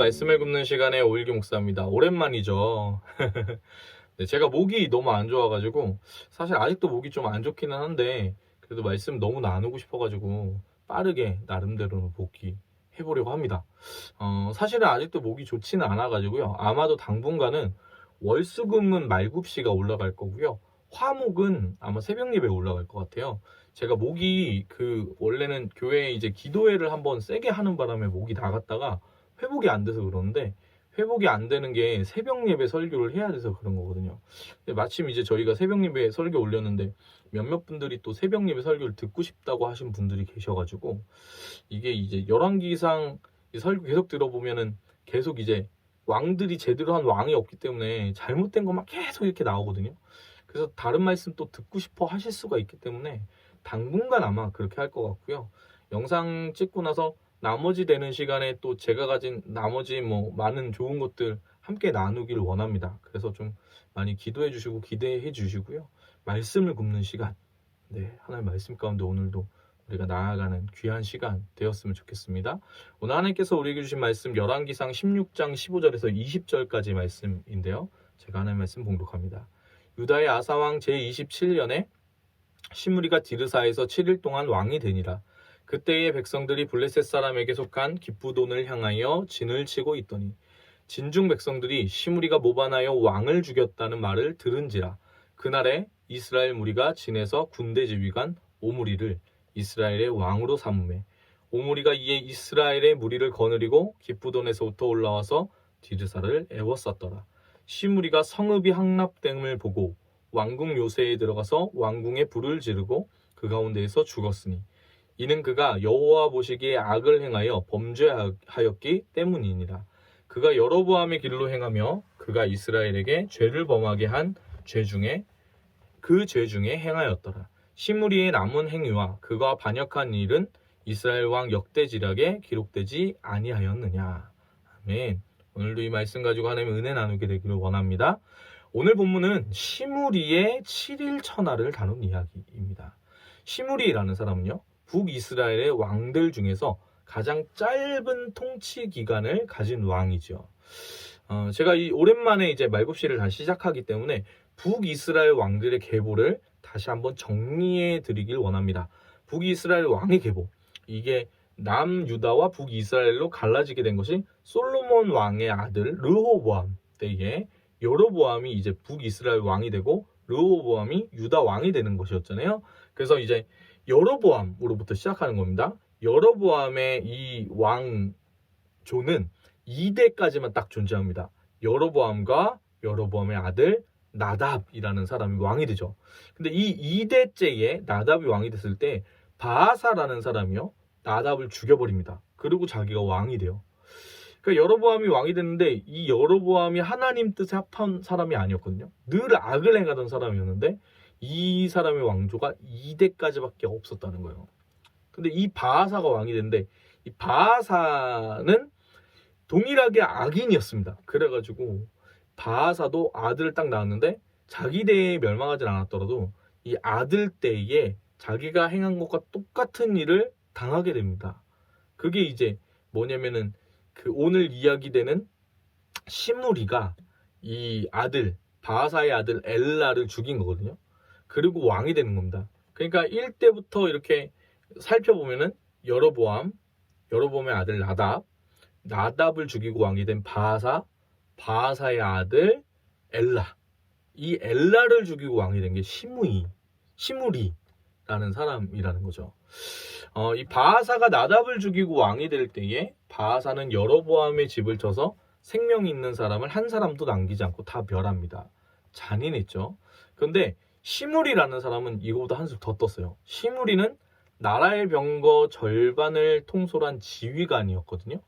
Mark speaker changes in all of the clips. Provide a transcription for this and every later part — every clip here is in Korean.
Speaker 1: 말씀을 굽는 시간에 오일기 목사입니다. 오랜만이죠. 네, 제가 목이 너무 안 좋아가지고 사실 아직도 목이 좀 안 좋기는 한데 그래도 말씀 너무 나누고 싶어가지고 빠르게 나름대로 복귀 해보려고 합니다. 사실은 아직도 목이 좋지는 않아가지고요. 아마도 당분간은 월수금은 말굽시가 올라갈 거고요. 화목은 아마 새벽 예배에 올라갈 것 같아요. 제가 목이 원래는 교회에 이제 기도회를 한번 세게 하는 바람에 목이 나갔다가 회복이 안 돼서 그러는데, 회복이 안 되는 게 새벽 예배 설교를 해야 돼서 그런 거거든요. 근데 마침 이제 저희가 새벽 예배 설교 올렸는데 몇몇 분들이 또 새벽 예배 설교를 듣고 싶다고 하신 분들이 계셔가지고, 이게 이제 열왕기상 설교 계속 들어보면은 계속 이제 왕들이 제대로 한 왕이 없기 때문에 잘못된 것만 계속 이렇게 나오거든요. 그래서 다른 말씀 또 듣고 싶어 하실 수가 있기 때문에 당분간 아마 그렇게 할 것 같고요. 영상 찍고 나서 나머지 되는 시간에 또 제가 가진 나머지 많은 좋은 것들 함께 나누기를 원합니다. 그래서 좀 많이 기도해 주시고 기대해 주시고요. 말씀을 굽는 시간, 하나님 말씀 가운데 오늘도 우리가 나아가는 귀한 시간 되었으면 좋겠습니다. 오늘 하나님께서 우리에게 주신 말씀 열왕기상 16장 15절에서 20절까지 말씀인데요. 제가 하나님 말씀 봉독합니다. 유다의 아사왕 제27년에 시므리가 디르사에서 7일 동안 왕이 되니라. 그때의 백성들이 블레셋 사람에게 속한 기브돈을 향하여 진을 치고 있더니 진중 백성들이 시므리가 모반하여 왕을 죽였다는 말을 들은지라. 그날에 이스라엘 무리가 진에서 군대 지휘관 오므리를 이스라엘의 왕으로 삼음해 오므리가 이에 이스라엘의 무리를 거느리고 기브돈에서부터 올라와서 디르사를 애워쌌더라. 시므리가 성읍이 함락됨을 보고 왕궁 요새에 들어가서 왕궁에 불을 지르고 그 가운데에서 죽었으니 이는 그가 여호와 보시기에 악을 행하여 범죄하였기 때문이니라. 그가 여로보암의 길로 행하며 그가 이스라엘에게 죄를 범하게 한 죄 중에 그 죄 중에 행하였더라. 시므리의 남은 행위와 그가 반역한 일은 이스라엘 왕 역대지략에 기록되지 아니하였느냐. 아멘. 오늘도 이 말씀 가지고 하나님의 은혜 나누게 되기를 원합니다. 오늘 본문은 시므리의 7일 천하를 다룬 이야기입니다. 시므리라는 사람은요, 북이스라엘의 왕들 중에서 가장 짧은 통치 기간을 가진 왕이죠. 제가 오랜만에 이제 말굽시를 다시 시작하기 때문에 북이스라엘 왕들의 계보를 다시 한번 정리해 드리길 원합니다. 북이스라엘 왕의 계보, 이게 남유다와 북이스라엘로 갈라지게 된 것이 솔로몬 왕의 아들 르호보암 때에 여로보암이 이제 북이스라엘 왕이 되고 르호보암이 유다 왕이 되는 것이었잖아요. 그래서 이제 여로보암으로부터 시작하는 겁니다. 여로보암의 이 왕조는 2대까지만 딱 존재합니다. 여로보암과 여로보암의 아들 나답이라는 사람이 왕이 되죠. 근데 이 2대째에 나답이 왕이 됐을 때 바아사라는 사람이요, 나답을 죽여버립니다. 그리고 자기가 왕이 돼요. 그러니까 여로보암이 왕이 됐는데 이 여로보암이 하나님 뜻에 합한 사람이 아니었거든요. 늘 악을 행하던 사람이었는데 이 사람의 왕조가 2대까지밖에 없었다는 거예요. 근데 이 바아사가 왕이 됐는데 이 바아사는 동일하게 악인이었습니다. 그래가지고 바아사도 아들을 딱 낳았는데 자기 때에 멸망하진 않았더라도 이 아들 때에 자기가 행한 것과 똑같은 일을 당하게 됩니다. 그게 이제 뭐냐면은 오늘 이야기되는 시므리가 이 아들 바아사의 아들 엘라를 죽인 거거든요. 그리고 왕이 되는 겁니다. 그러니까 1대부터 이렇게 살펴보면은 여로보암의 아들 나답을 죽이고 왕이 된 바아사의 아들 엘라, 이 엘라를 죽이고 왕이 된 게 시므리라는 사람이라는 거죠. 이 바아사가 나답을 죽이고 왕이 될 때에 바아사는 여로보암의 집을 쳐서 생명 있는 사람을 한 사람도 남기지 않고 다 멸합니다. 잔인했죠. 그런데 시므리라는 사람은 이거보다 한술 더 떴어요. 시므리는 나라의 병거 절반을 통솔한 지휘관이었거든요.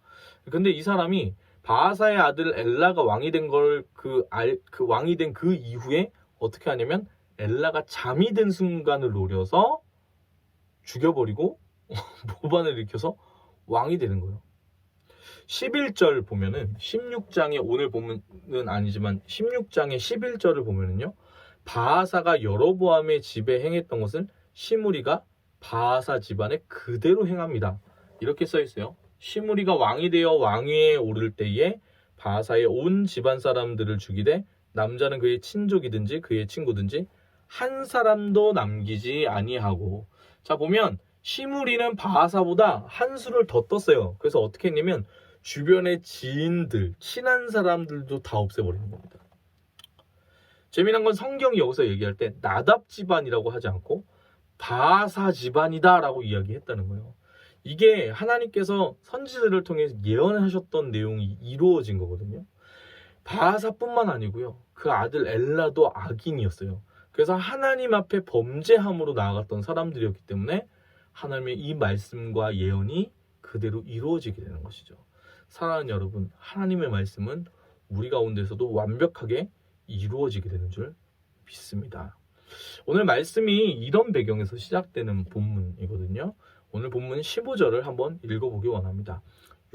Speaker 1: 근데 이 사람이 바아사의 아들 엘라가 왕이 된 걸 왕이 된 그 이후에 어떻게 하냐면 엘라가 잠이 든 순간을 노려서 죽여버리고 모반을 일으켜서 왕이 되는 거예요. 11절 보면은 16장에 오늘 본문은 아니지만 16장의 11절을 보면은요, 바아사가 여로보암의 집에 행했던 것은 시므리가 바아사 집안에 그대로 행합니다. 이렇게 써 있어요. 시므리가 왕이 되어 왕위에 오를 때에 바하사의 온 집안 사람들을 죽이되 남자는 그의 친족이든지 그의 친구든지 한 사람도 남기지 아니하고. 자, 보면 시므리는 바하사보다 한 수를 더 떴어요. 그래서 어떻게 했냐면 주변의 지인들, 친한 사람들도 다 없애버리는 겁니다. 재미난 건 성경이 여기서 얘기할 때 나답 집안이라고 하지 않고 바하사 집안이다 라고 이야기했다는 거예요. 이게 하나님께서 선지자들을 통해 예언하셨던 내용이 이루어진 거거든요. 바하사뿐만 아니고요, 그 아들 엘라도 악인이었어요. 그래서 하나님 앞에 범죄함으로 나아갔던 사람들이었기 때문에 하나님의 이 말씀과 예언이 그대로 이루어지게 되는 것이죠. 사랑하는 여러분, 하나님의 말씀은 우리 가운데서도 완벽하게 이루어지게 되는 줄 믿습니다. 오늘 말씀이 이런 배경에서 시작되는 본문이거든요. 오늘 본문 15절을 한번 읽어보기 원합니다.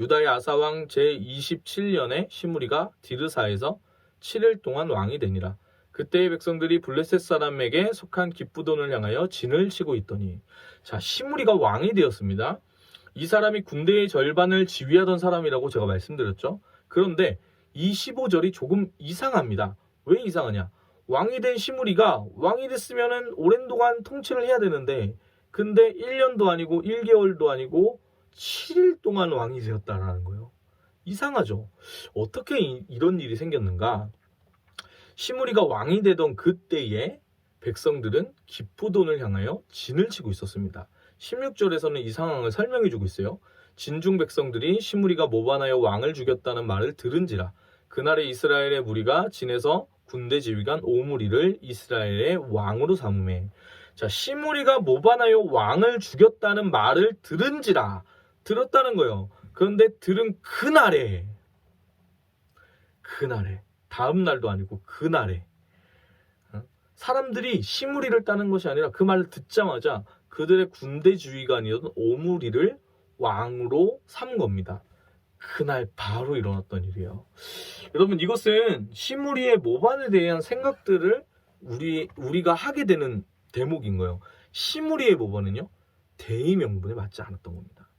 Speaker 1: 유다의 아사왕 제27년에 시므리가 디르사에서 7일 동안 왕이 되니라. 그때의 백성들이 블레셋 사람에게 속한 기쁘돈을 향하여 진을 치고 있더니. 자, 시므리가 왕이 되었습니다. 이 사람이 군대의 절반을 지휘하던 사람이라고 제가 말씀드렸죠. 그런데 이 15절이 조금 이상합니다. 왜 이상하냐? 왕이 된 시므리가 왕이 됐으면 오랜 동안 통치를 해야 되는데, 근데 1년도 아니고 1개월도 아니고 7일 동안 왕이 되었다라는 거예요. 이상하죠? 어떻게 이런 일이 생겼는가? 시므리가 왕이 되던 그때에 백성들은 기쁘돈을 향하여 진을 치고 있었습니다. 16절에서는 이 상황을 설명해 주고 있어요. 진중 백성들이 시므리가 모반하여 왕을 죽였다는 말을 들은지라. 그날에 이스라엘의 무리가 진에서 군대 지휘관 오므리를 이스라엘의 왕으로 삼음해. 자, 시므리가 모반하여 왕을 죽였다는 말을 들은지라. 들었다는 거예요. 그런데 들은 그날에 다음 날도 아니고 그날에 사람들이 시므리를 따는 것이 아니라 그 말을 듣자마자 그들의 군대 지휘관이었던 오므리를 왕으로 삼은 겁니다. 그날 바로 일어났던 일이에요. 여러분, 이것은 시므리의 모반에 대한 생각들을 우리가 하게 되는 대목인 거예요. 시므리의 모반은요, 대의 명분에 맞지 않았던 겁니다.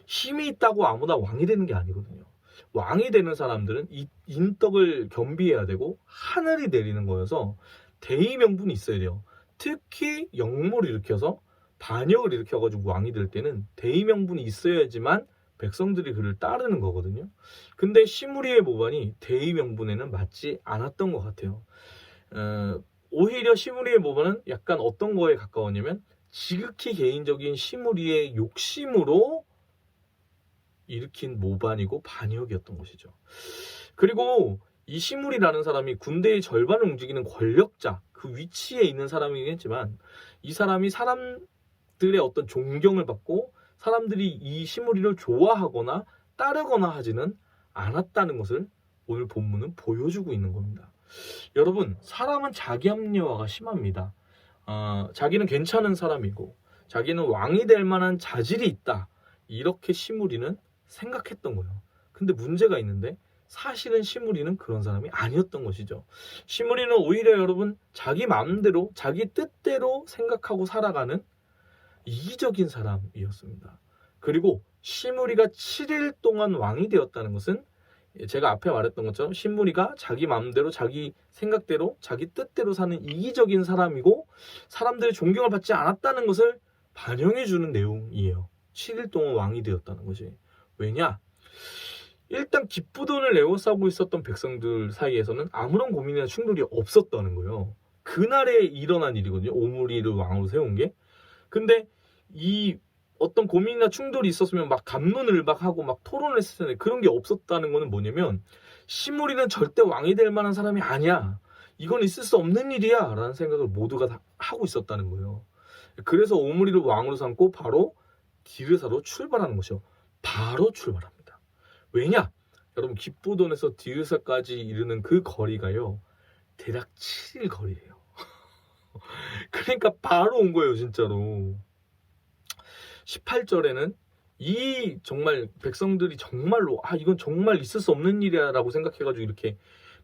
Speaker 1: 힘이 있다고 아무나 왕이 되는 게 아니거든요. 왕이 되는 사람들은 이 인덕을 겸비해야 되고 하늘이 내리는 거여서 대의 명분이 있어야 돼요. 특히 역모를 일으켜서 반역을 일으켜가지고 왕이 될 때는 대의 명분이 있어야지만 백성들이 그를 따르는 거거든요. 근데 시므리의 모반이 대의 명분에는 맞지 않았던 것 같아요. 오히려 시므리의 모반은 약간 어떤 거에 가까웠냐면 지극히 개인적인 시므리의 욕심으로 일으킨 모반이고 반역이었던 것이죠. 그리고 이 시므리라는 사람이 군대의 절반을 움직이는 권력자, 그 위치에 있는 사람이긴 했지만 이 사람이 사람들의 어떤 존경을 받고 사람들이 이 시므리를 좋아하거나 따르거나 하지는 않았다는 것을 오늘 본문은 보여주고 있는 겁니다. 여러분, 사람은 자기 합리화가 심합니다. 자기는 괜찮은 사람이고 자기는 왕이 될 만한 자질이 있다, 이렇게 시므리는 생각했던 거예요. 근데 문제가 있는데 사실은 시므리는 그런 사람이 아니었던 것이죠. 시므리는 오히려 여러분 자기 마음대로 자기 뜻대로 생각하고 살아가는 이기적인 사람이었습니다. 그리고 시므리가 7일 동안 왕이 되었다는 것은 제가 앞에 말했던 것처럼 시므리가 자기 마음대로 자기 생각대로 자기 뜻대로 사는 이기적인 사람이고 사람들의 존경을 받지 않았다는 것을 반영해 주는 내용이에요. 7일 동안 왕이 되었다는 것이. 왜냐? 일단 기쁘돈을 에워싸고 있었던 백성들 사이에서는 아무런 고민이나 충돌이 없었다는 거예요. 그날에 일어난 일이거든요. 오므리를 왕으로 세운 게. 근데 이 어떤 고민이나 충돌이 있었으면 막 갑론을박하고 막 토론을 했을 텐데 그런 게 없었다는 거는 뭐냐면 시므리는 절대 왕이 될 만한 사람이 아니야. 이건 있을 수 없는 일이야 라는 생각을 모두가 다 하고 있었다는 거예요. 그래서 오므리를 왕으로 삼고 바로 디르사로 출발하는 것이요. 바로 출발합니다. 왜냐? 여러분, 기쁘돈에서 디르사까지 이르는 그 거리가요, 대략 7일 거리예요. 그러니까 바로 온 거예요, 진짜로. 18절에는 이 정말 백성들이 정말로 이건 정말 있을 수 없는 일이야 라고 생각해가지고 이렇게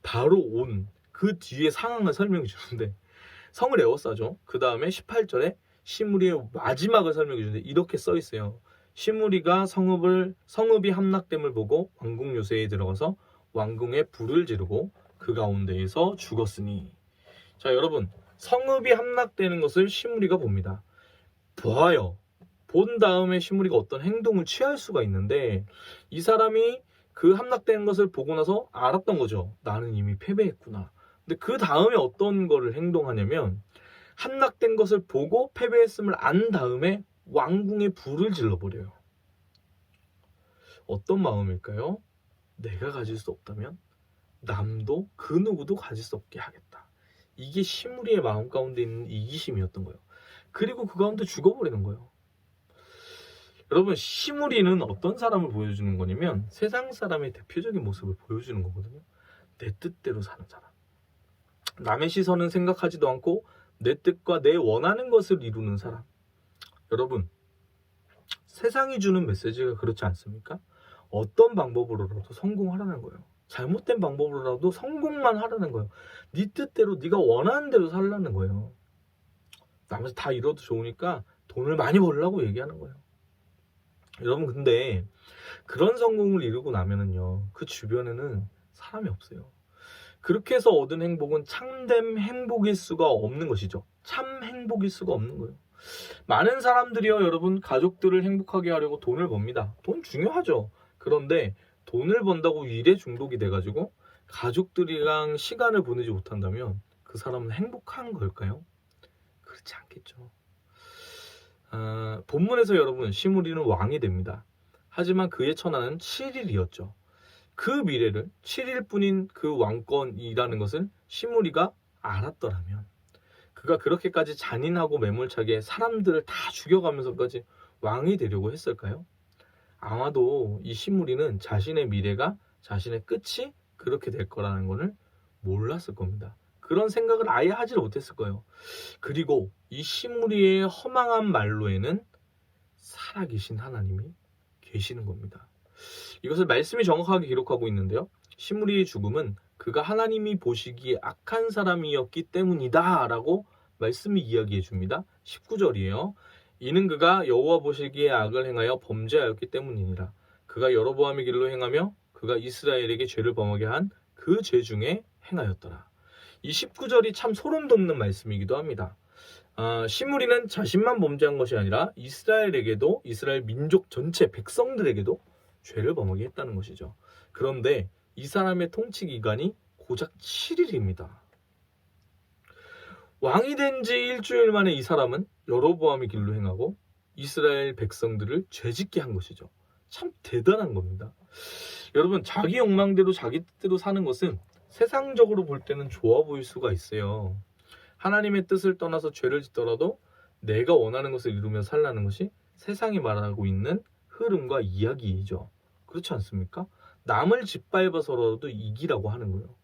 Speaker 1: 바로 온 그 뒤에 상황을 설명해 주는데 성을 에워싸죠. 그 다음에 18절에 시므리의 마지막을 설명해 주는데 이렇게 써 있어요. 시므리가 성읍이 함락됨을 보고 왕궁 요새에 들어가서 왕궁에 불을 지르고 그 가운데에서 죽었으니. 자, 여러분, 성읍이 함락되는 것을 시므리가 봅니다. 보아요. 본 다음에 시므리가 어떤 행동을 취할 수가 있는데, 이 사람이 그 함락되는 것을 보고 나서 알았던 거죠. 나는 이미 패배했구나. 근데 그 다음에 어떤 거를 행동하냐면, 함락된 것을 보고 패배했음을 안 다음에 왕궁에 불을 질러버려요. 어떤 마음일까요? 내가 가질 수 없다면 남도 그 누구도 가질 수 없게 하겠다. 이게 시므리의 마음 가운데 있는 이기심이었던 거예요. 그리고 그 가운데 죽어버리는 거예요. 여러분, 시므리는 어떤 사람을 보여주는 거냐면 세상 사람의 대표적인 모습을 보여주는 거거든요. 내 뜻대로 사는 사람. 남의 시선은 생각하지도 않고 내 뜻과 내 원하는 것을 이루는 사람. 여러분, 세상이 주는 메시지가 그렇지 않습니까? 어떤 방법으로라도 성공하라는 거예요. 잘못된 방법으로라도 성공만 하라는 거예요. 네 뜻대로 네가 원하는 대로 살라는 거예요. 나머지 다 이뤄도 좋으니까 돈을 많이 벌려고 얘기하는 거예요. 여러분, 근데 그런 성공을 이루고 나면은요, 그 주변에는 사람이 없어요. 그렇게 해서 얻은 행복은 참된 행복일 수가 없는 것이죠. 참 행복일 수가 없는 거예요. 많은 사람들이요, 여러분, 가족들을 행복하게 하려고 돈을 법니다. 돈 중요하죠. 그런데 돈을 번다고 일에 중독이 돼가지고 가족들이랑 시간을 보내지 못한다면 그 사람은 행복한 걸까요? 그렇지 않겠죠. 본문에서 여러분, 시므리는 왕이 됩니다. 하지만 그의 천하는 7일이었죠. 그 미래를 7일뿐인 그 왕권이라는 것을 시므리가 알았더라면, 그가 그렇게까지 잔인하고 매몰차게 사람들을 다 죽여가면서까지 왕이 되려고 했을까요? 아마도 이 시므리는 자신의 미래가, 자신의 끝이 그렇게 될 거라는 것을 몰랐을 겁니다. 그런 생각을 아예 하지 못했을 거예요. 그리고 이 시므리의 허망한 말로에는 살아계신 하나님이 계시는 겁니다. 이것을 말씀이 정확하게 기록하고 있는데요. 시므리의 죽음은 그가 하나님이 보시기에 악한 사람이었기 때문이다 라고 말씀이 이야기해 줍니다. 19절이에요. 이는 그가 여호와 보시기에 악을 행하여 범죄하였기 때문이니라. 그가 여로보암의 길로 행하며 그가 이스라엘에게 죄를 범하게 한 그 죄 중에 행하였더라. 이 19절이 참 소름 돋는 말씀이기도 합니다. 시므리는 자신만 범죄한 것이 아니라 이스라엘에게도, 이스라엘 민족 전체 백성들에게도 죄를 범하게 했다는 것이죠. 그런데 이 사람의 통치 기간이 고작 7일입니다. 왕이 된 지 일주일 만에 이 사람은 여로보암의 길로 행하고 이스라엘 백성들을 죄짓게 한 것이죠. 참 대단한 겁니다. 여러분, 자기 욕망대로 자기 뜻대로 사는 것은 세상적으로 볼 때는 좋아 보일 수가 있어요. 하나님의 뜻을 떠나서 죄를 짓더라도 내가 원하는 것을 이루며 살라는 것이 세상이 말하고 있는 흐름과 이야기이죠. 그렇지 않습니까? 남을 짓밟아서라도 이기라고 하는 거예요.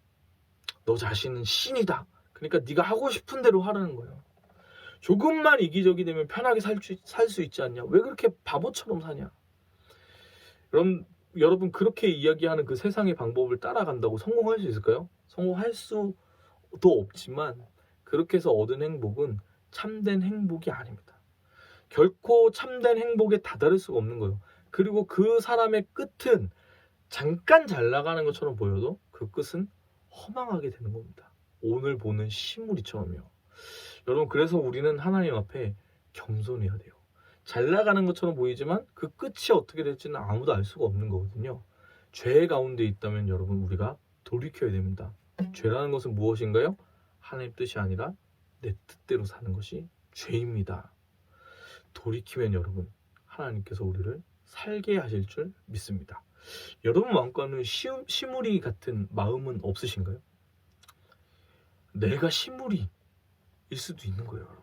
Speaker 1: 너 자신은 신이다. 그러니까 네가 하고 싶은 대로 하라는 거예요. 조금만 이기적이 되면 편하게 살 수 있지 않냐? 왜 그렇게 바보처럼 사냐? 여러분, 그렇게 이야기하는 그 세상의 방법을 따라간다고 성공할 수 있을까요? 성공할 수도 없지만 그렇게 해서 얻은 행복은 참된 행복이 아닙니다. 결코 참된 행복에 다다를 수가 없는 거예요. 그리고 그 사람의 끝은 잠깐 잘 나가는 것처럼 보여도 그 끝은 허망하게 되는 겁니다. 오늘 보는 시므리처럼요. 여러분, 그래서 우리는 하나님 앞에 겸손해야 돼요. 잘 나가는 것처럼 보이지만 그 끝이 어떻게 될지는 아무도 알 수가 없는 거거든요. 죄 가운데 있다면 여러분, 우리가 돌이켜야 됩니다. 죄라는 것은 무엇인가요? 하나님 뜻이 아니라 내 뜻대로 사는 것이 죄입니다. 돌이키면 여러분, 하나님께서 우리를 살게 하실 줄 믿습니다. 여러분 마음과는 시므리 같은 마음은 없으신가요? 내가 시므리일 수도 있는 거예요, 여러분.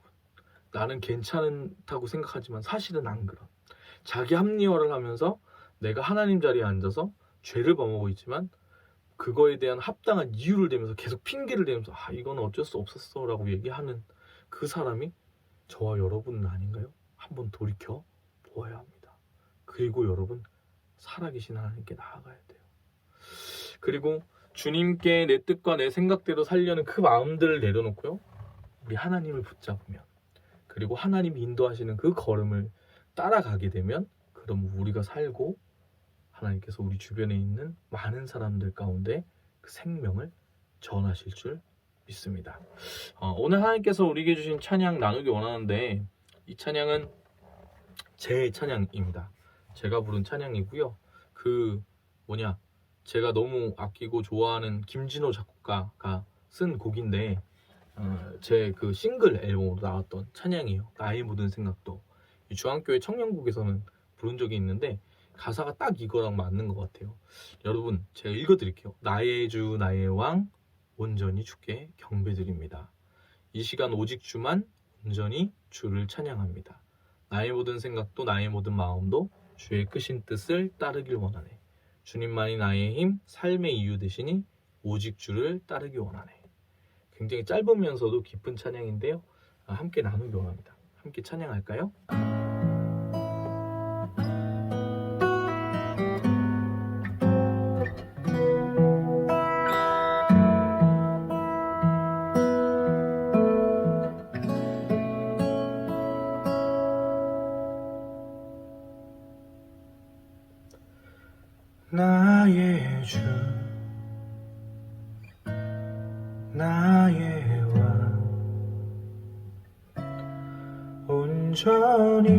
Speaker 1: 나는 괜찮다고 생각하지만 사실은 안 그런. 자기 합리화를 하면서 내가 하나님 자리에 앉아서 죄를 범하고 있지만 그거에 대한 합당한 이유를 대면서 계속 핑계를 대면서 이건 어쩔 수 없었어 라고 얘기하는 그 사람이 저와 여러분은 아닌가요? 한번 돌이켜 보아야 합니다. 그리고 여러분, 살아계신 하나님께 나아가야 돼요. 그리고 주님께 내 뜻과 내 생각대로 살려는 그 마음들을 내려놓고요, 우리 하나님을 붙잡으면, 그리고 하나님이 인도하시는 그 걸음을 따라가게 되면, 그럼 우리가 살고 하나님께서 우리 주변에 있는 많은 사람들 가운데 그 생명을 전하실 줄 믿습니다. 오늘 하나님께서 우리에게 주신 찬양 나누기 원하는데, 이 찬양은 제 찬양입니다. 제가 부른 찬양이고요. 제가 너무 아끼고 좋아하는 김진호 작곡가가 쓴 곡인데, 제 그 싱글 앨범으로 나왔던 찬양이에요. 나의 모든 생각도. 중앙교회 청년곡에서는 부른 적이 있는데 가사가 딱 이거랑 맞는 것 같아요. 여러분, 제가 읽어드릴게요. 나의 주 나의 왕 온전히 주께 경배드립니다. 이 시간 오직 주만 온전히 주를 찬양합니다. 나의 모든 생각도 나의 모든 마음도 주의 크신 뜻을 따르길 원하네. 주님만이 나의 힘, 삶의 이유 되시니 오직 주를 따르기 원하네. 굉장히 짧으면서도 깊은 찬양인데요. 함께 나누기 원합니다. 함께 찬양할까요? 나의 주 나의 왕 온전히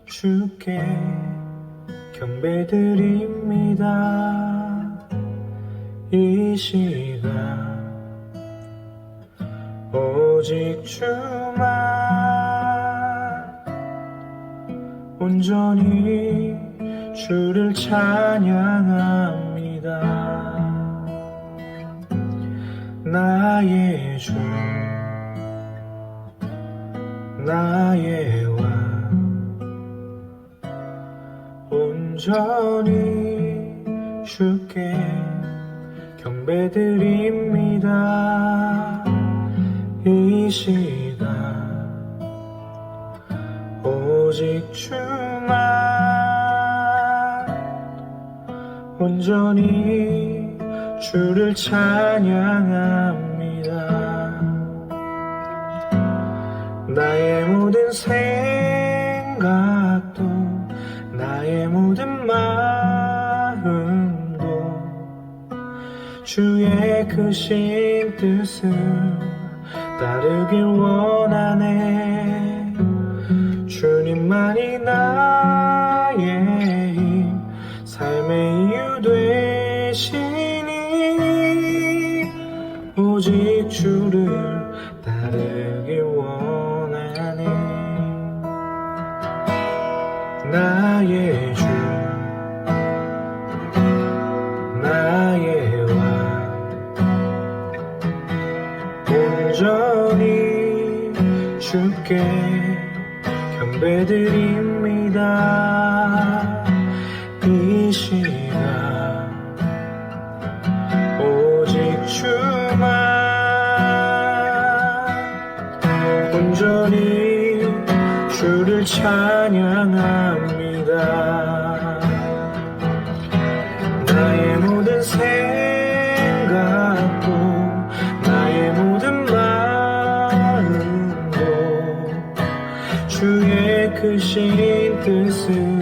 Speaker 1: 주께 경배드립니다. 이 시간 오직 주만 온전히 주를 찬양합니다. 나의 주 나의 왕 온전히 주께 경배드립니다. 이 시간 오직 주만 온전히 주를 찬양합니다. 나의 모든 생각도 나의 모든 마음도 주의 크신 뜻을 따르길 원하네. 주님만이 나의 힘, 삶의 이유 되시니 오직 주를 따르길 원하네. 나의 주 나의 왕 온전히 주께 경배드립니다. 이 시간 오직 주만 온전히 주를 찬양합니다. 나의 모든 생각도 나의 모든 마음도 주의 크신 뜻을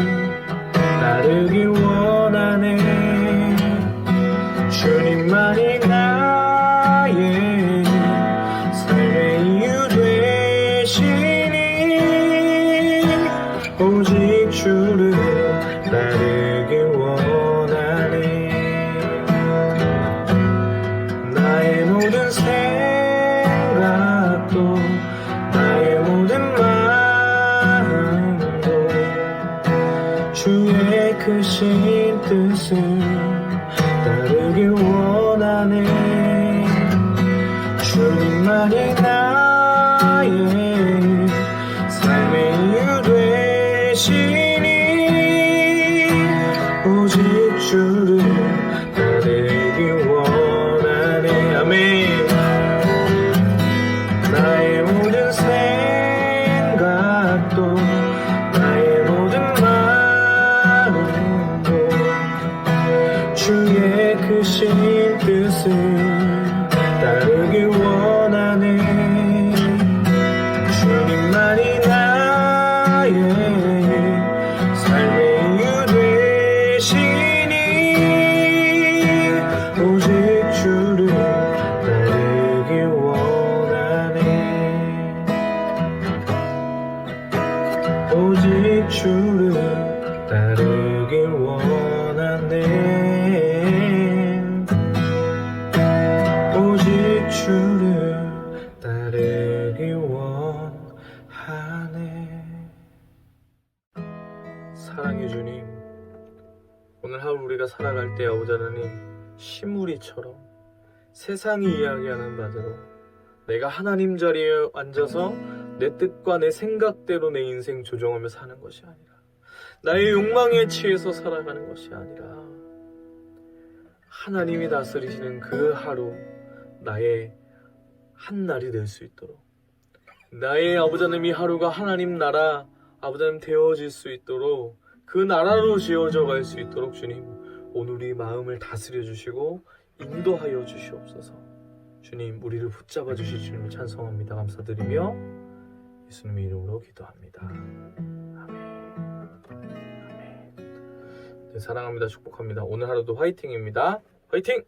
Speaker 1: 따르길 원하네. 주님만이 나의 삶의 이유 되시니 오직 주를 따르길 원하네. 나의 모든 생각도 나의 모든 마음도 주의 크신 뜻을 따르길 원하네. 주님만이 나의 삶의 이유 되시니 오직 주를 따르길 원하네. 아멘. 나의 모든 생각도 나의 모든 마음도 주의 크신 뜻을 따르길 원하네. 주님만이 나의 오직 주를 따르길 원하네. 오직 주를 따르길 원하네. 사랑의 주님, 오늘 하루 우리가 살아갈 때 아버지 하나님, 시무리처럼 세상이 이야기하는 바대로 내가 하나님 자리에 앉아서 내 뜻과 내 생각대로 내 인생 조정하며 사는 것이 아니라, 나의 욕망에 취해서 살아가는 것이 아니라, 하나님이 다스리시는 그 하루, 나의 한 날이 될 수 있도록, 나의 아버지 하나님 이 하루가 하나님 나라 아버지 하나님 되어질 수 있도록, 그 나라로 지어져 갈 수 있도록 주님, 오늘 이 마음을 다스려 주시고 인도하여 주시옵소서. 주님, 우리를 붙잡아 주실 주님을 찬송합니다. 감사드리며 예수님의 이름으로 기도합니다. 아멘. 아멘. 네, 사랑합니다. 축복합니다. 오늘 하루도 화이팅입니다. 화이팅!